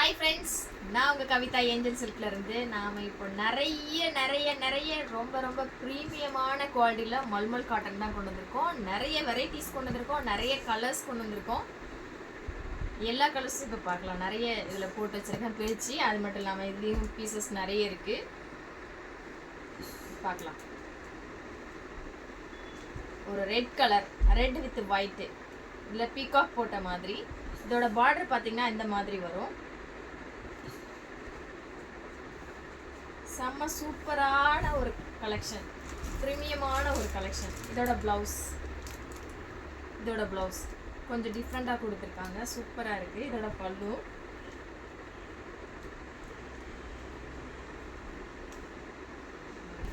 Hi friends, நான் உங்கள் Kavitha angel சில்க்ல இருந்து நாம் இப்போ நிறைய ரொம்ப ரொம்ப ப்ரீமியமான குவாலிட்டியில் மல்மல் காட்டன் தான் கொண்டு வந்திருக்கோம். நிறைய வெரைட்டிஸ் கொண்டு வந்திருக்கோம், நிறைய கலர்ஸ் கொண்டு வந்திருக்கோம். எல்லா கலர்ஸும் இப்போ பார்க்கலாம். நிறைய இதில் போட்டு வச்சுருக்கேன் பிரித்து. அது மட்டும் இல்லாமல் இதுலேயும் பீசஸ் நிறைய இருக்குது, பார்க்கலாம். ஒரு red colour, red with white, இல்லை பீகாக் போட்ட மாதிரி. இதோட பார்டர் பார்த்தீங்கன்னா இந்த மாதிரி வரும். செம்ம சூப்பரான ஒரு கலெக்ஷன், ப்ரீமியமான ஒரு கலெக்ஷன். இதோட ப்ளவுஸ் கொஞ்சம் டிஃப்ரெண்ட்டாக கொடுத்துருக்காங்க, சூப்பராக இருக்குது. இதோட பல்லு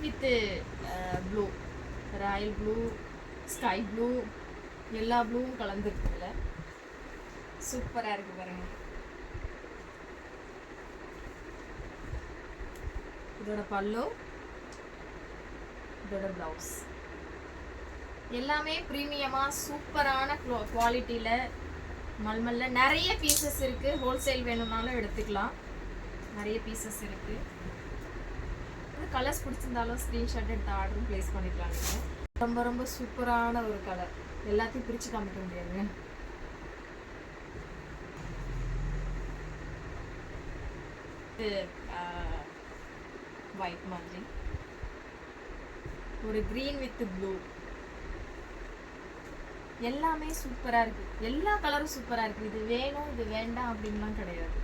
with blue, Royal blue, sky blue, எல்லா ப்ளூவும் கலந்துருக்குதுல, சூப்பராக இருக்குது பாருங்கள். இதோட பல்லு, இதோட ப்ளவுஸ் எல்லாமே ப்ரீமியமாக சூப்பரான குவாலிட்டியில் மல்மல்ல நிறைய பீசஸ் இருக்குது. ஹோல்சேல் வேணும்னாலும் எடுத்துக்கலாம், நிறைய பீசஸ் இருக்குது. கலர்ஸ் பிடிச்சிருந்தாலும் ஸ்க்ரீன்ஷாட் எடுத்து ஆர்டரும் ப்ளேஸ் பண்ணிக்கலாம். நீங்கள் ரொம்ப ரொம்ப சூப்பரான ஒரு கலர், எல்லாத்தையும் பிரித்து காமிக்க முடியாதுங்க. ஒயிட் மாதிரி, ஒரு க்ரீன் வித் ப்ளூ, எல்லாமே சூப்பராக இருக்குது. எல்லா கலரும் சூப்பராக இருக்குது. இது வேணும் இது வேண்டாம் அப்படின்லாம் கிடையாது.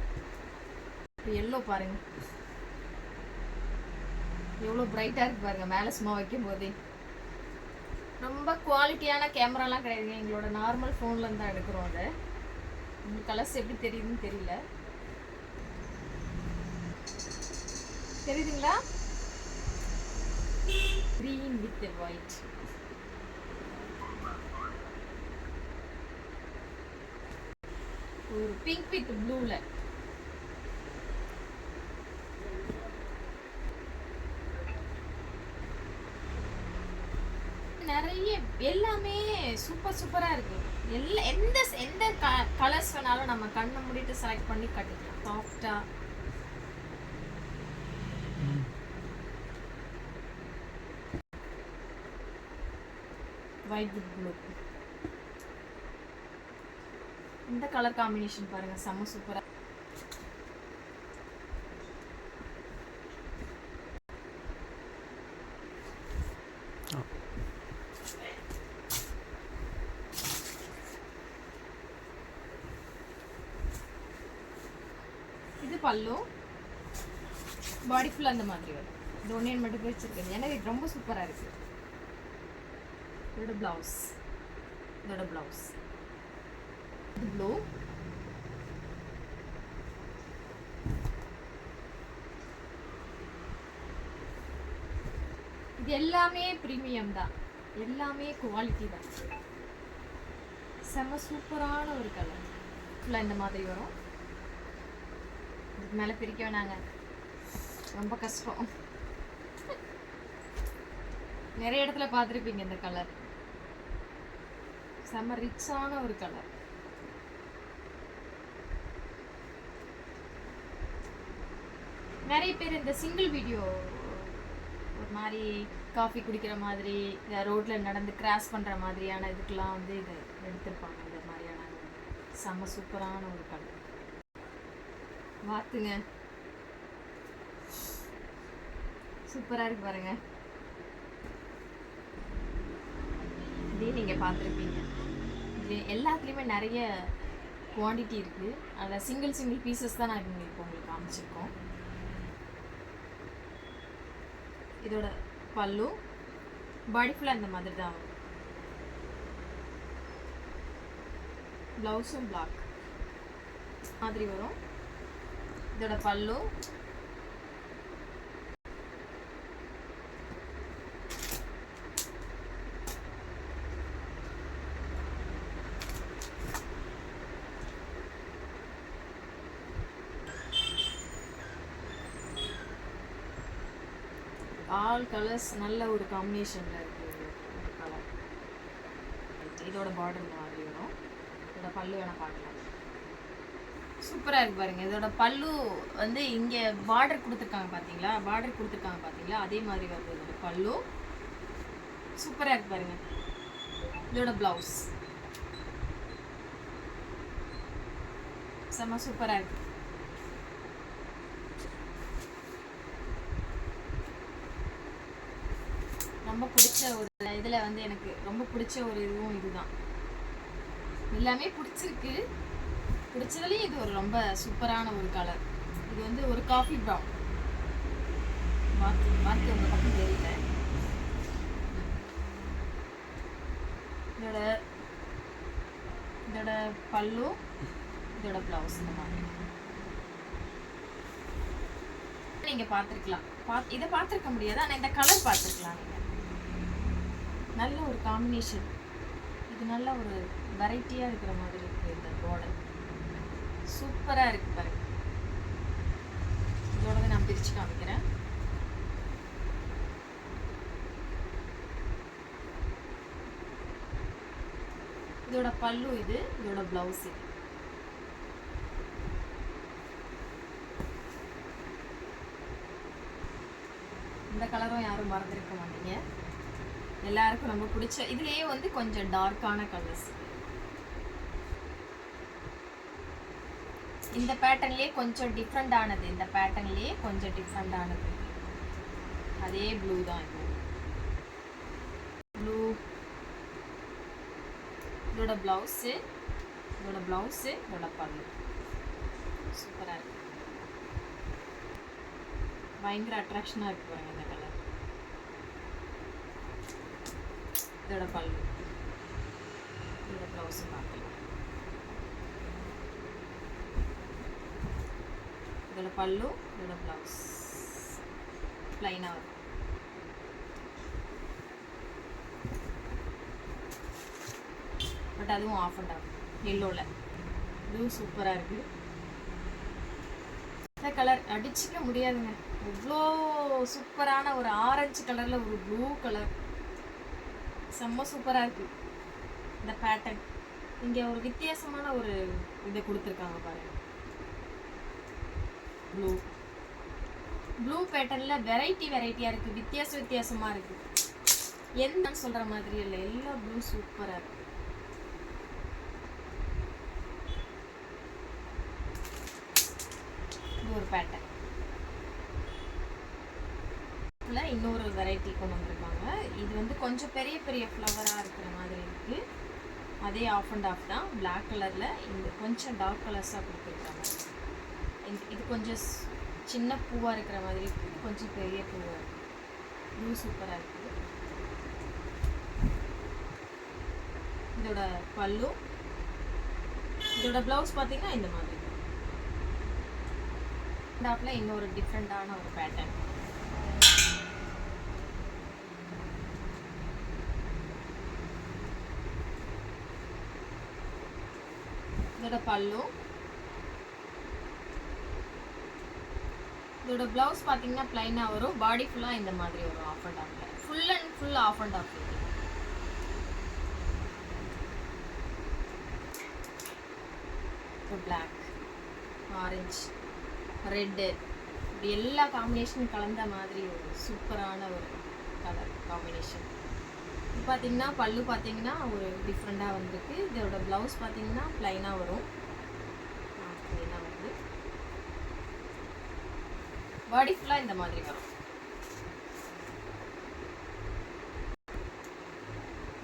இப்போ எல்லோ பாருங்க, எவ்வளோ பிரைட்டாக இருக்குது பாருங்க. மேலே சும்மா வைக்கும் போதே ரொம்ப குவாலிட்டியான கேமராலாம் கிடையாதுங்க, எங்களோட நார்மல் ஃபோனில் தான் எடுக்கிறோம். அதை உங்களுக்கு கலர்ஸ் எப்படி தெரியுதுன்னு தெரியல, தெரியுதுங்களா? green with the white, ஒரு pink with blueல, நிறைய எல்லாமே சூப்பரா இருக்கு. எந்த கலர்ஸ் வேணாலும் நம்ம கண்ணை மூடிட்டு செலக்ட் பண்ணி கட்டிக்கலாம். சாஃப்டா ஒயிட் வித் ப்ளூ, இந்த கலர் காம்பினேஷன் பாருங்க, செம்ம சூப்பரா. இது பல்லு, பாடி ஃபுல் அந்த மாதிரி வரும். இது ஒன்னே மட்டும் பிரிச்சிருக்கேன், ஏன்னா இது ரொம்ப சூப்பரா இருக்கு. இதோட ப்ளவுஸ் இது ப்ளூ, இது எல்லாமே ப்ரீமியம் தான், எல்லாமே குவாலிட்டி தான். செம்ம சூப்பரான ஒரு கலர், ஃபுல்லாக இந்த மாதிரி வரும். இதுக்கு மேலே பிரிக்க வேணாங்க, ரொம்ப கஷ்டம். நிறைய இடத்துல பார்த்துருப்பீங்க இந்த கலர், செம்ம ரிச்சான ஒரு கலர். நிறைய பேர் இந்த சிங்கிள் வீடியோ, ஒரு மாதிரி காஃபி குடிக்கிற மாதிரி, ரோட்டில் நடந்து கிராஸ் பண்ணுற மாதிரியான இதுக்கெலாம் வந்து இதை எடுத்துருப்பாங்க. இந்த மாதிரியான செம்ம சூப்பரான ஒரு கலர், பார்த்துங்க, சூப்பராக இருக்கு பாருங்க. இதே நீங்கள் பார்த்துருப்பீங்க, இது எல்லாத்துலேயுமே நிறைய குவான்டிட்டி இருக்குது. அதில் சிங்கிள் பீசஸ் தான் நான் இப்போ உங்களுக்கு காமிச்சிருக்கோம். இதோட பல்லு, பாடி ஃபுல்லாக இந்த மாதிரி தான் வரும். ப்ளவுஸும் பிளாக் மாதிரி வரும். இதோட பல்லு, ஆல் கலர்ஸ் நல்ல ஒரு காம்பினேஷனில் இருக்குது. ஒரு கலர், இதோட பார்டர் இந்த மாதிரி வரும். இதோட பல்லு வேணால் பார்க்கலாம். சூப்பரா இருக்கு பாருங்க. இதோட பல்லு வந்து இங்க பார்டர் கொடுத்துருக்காங்க பாத்தீங்களா, பார்டர் கொடுத்துருக்காங்க பாத்தீங்களா, அதே மாதிரி வருது இதோட பல்லு. சூப்பரா இருக்கு பாருங்க. இதோட பிளவுஸ் செம்ம சூப்பரா இருக்கு. ரொம்ப பிடிச்ச ஒரு இதுல வந்து எனக்கு ரொம்ப பிடிச்ச ஒரு இதுவும் இதுதான். எல்லாமே பிடிச்சிருக்கு. பிடிச்சதுலேயும் இது ஒரு ரொம்ப சூப்பரான ஒரு கலர். இது வந்து ஒரு காஃபி ப்ரவுன். பார்த்து உங்க பக்கம் தெரியல. இதோட பல்லு, இதோட பிளவுஸ் இந்த மாதிரி நீங்க பார்த்துருக்கலாம். இதை பார்த்துருக்க முடியாது, ஆனால் இந்த கலர் பார்த்துருக்கலாம் நீங்க. நல்ல ஒரு காம்பினேஷன். இது நல்ல ஒரு வெரைட்டியாக இருக்கிற மாதிரி இருக்குது. இந்த பார்டர் சூப்பராக இருக்கு பாருங்க. இதோட நான் பிரித்து காமிக்கிறேன். இதோட பல்லு இது, இதோட பிளவுஸ் இது. இந்த கலரும் யாரும் மறந்துருக்க மாட்டீங்க. எல்லாருக்கும் ரொம்ப பிடிச்ச. இதுலயே வந்து கொஞ்சம் டார்க்கான கலர்ஸ். இந்த பேட்டர்ன்லயே கொஞ்சம் டிஃப்ரெண்ட் ஆனது. இந்த பேட்டர்ன்லயே கொஞ்சம் டிஃப்ரெண்ட் ஆனது அதே ப்ளூ தான். இது ப்ளூ. இதோட பிளவுஸு, இதோட பல்லு சூப்பராக இருக்கு. பயங்கர அட்ராக்ஷனாக இருக்கு பாருங்க இந்த கலர். இதோட பல்லு, இதோட பிளவுஸு பார்க்கலாம். இதோட பல்லு, இதோட பிளவுஸ் ப்ளைனாக வரும். பட் அதுவும் ஆஃப் அண்ட் ஆஃப் எல்லோவில். இதுவும் சூப்பராக இருக்குது. இந்த கலர் அடிச்சிக்க முடியாதுங்க. இவ்வளோ சூப்பரான ஒரு ஆரஞ்சு கலரில் ஒரு ப்ளூ கலர் செம்ம சூப்பராக இருக்குது. இந்த பேட்டர்ன் இங்கே ஒரு வித்தியாசமான ஒரு இதை கொடுத்துருக்காங்க பாருங்க. ப்ளூ பேட்டர்னில் வெரைட்டியாக இருக்குது. வித்தியாசமாக இருக்குது. என்னன்னு சொல்கிற மாதிரி இல்லை, எல்லா ப்ளூ சூப்பராக இருக்குது. ஒரு பேட்டர்ன் இன்னொரு வெரைட்டி கொண்டு வந்திருக்காங்க. இது வந்து கொஞ்சம் பெரிய பெரிய ஃப்ளவராக இருக்கிற மாதிரி இருக்குது. அதே ஆஃப் அண்ட் ஆஃப் தான். பிளாக் கலரில் இந்த கொஞ்சம் டார்க் கலர்ஸாக கொடுத்துருக்காங்க. இது கொஞ்சம் சின்ன பூவாக இருக்கிற மாதிரி இருக்குது, கொஞ்சம் பெரிய பூவாக இருக்குது. ப்ளூ சூப்பராக இருக்குது. இதோட பல்லு, இதோட ப்ளவுஸ் பார்த்தீங்கன்னா இந்த மாதிரி டாப்ல இன்னொரு டிஃப்ரெண்டான ஒரு பேட்டர்ன். இதோட பல்லு, இதோட பிளவுஸ் பார்த்தீங்கன்னா பிளைனாக வரும். பாடி ஃபுல்லாக இந்த மாதிரி வரும். Off and off, full and full off and off. Black, orange, red, இப்படி எல்லா காம்பினேஷனும் கலந்த மாதிரி ஒரு சூப்பரான ஒரு கலர் காம்பினேஷன். இது பார்த்தீங்கன்னா பல்லு பார்த்தீங்கன்னா ஒரு டிஃப்ரெண்ட்டாக வந்திருக்கு. இதோட ப்ளவுஸ் பார்த்தீங்கன்னா ப்ளைனாக வரும். ப்ளைனாக வந்து பாடி ஃபுல்லாக இந்த மாதிரி வரும்.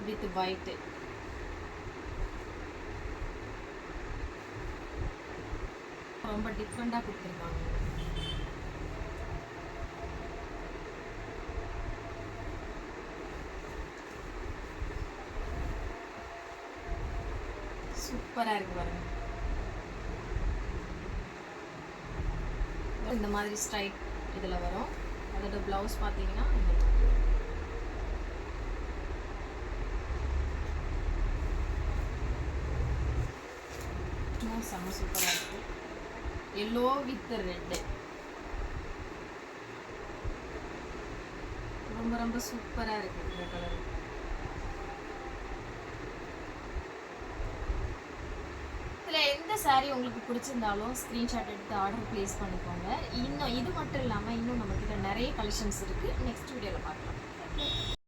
With white. ரொம்ப டிஃப்ரெண்டாக கொடுத்துருக்காங்க. சூப்பராக இருக்கு பாருங்க. இந்த மாதிரி ஸ்ட்ரைட் இதில் வரும். அதோட ப்ளவுஸ் பார்த்தீங்கன்னா இந்த மாதிரி செம்ம சூப்பராக இருக்கு. எல்லோ வித் ரெட்டு ரொம்ப ரொம்ப சூப்பராக இருக்கு இந்த கலர். இதில் எந்த saree உங்களுக்கு பிடிச்சிருந்தாலும் ஸ்க்ரீன்ஷாட் எடுத்து ஆர்டர் ப்ளேஸ் பண்ணிக்கோங்க. இன்னும் இது மட்டும் இல்லாமல் இன்னும் நம்மக்கிட்ட நிறைய கலெக்ஷன்ஸ் இருக்குது. நெக்ஸ்ட் வீடியோவில் பார்க்கலாம்.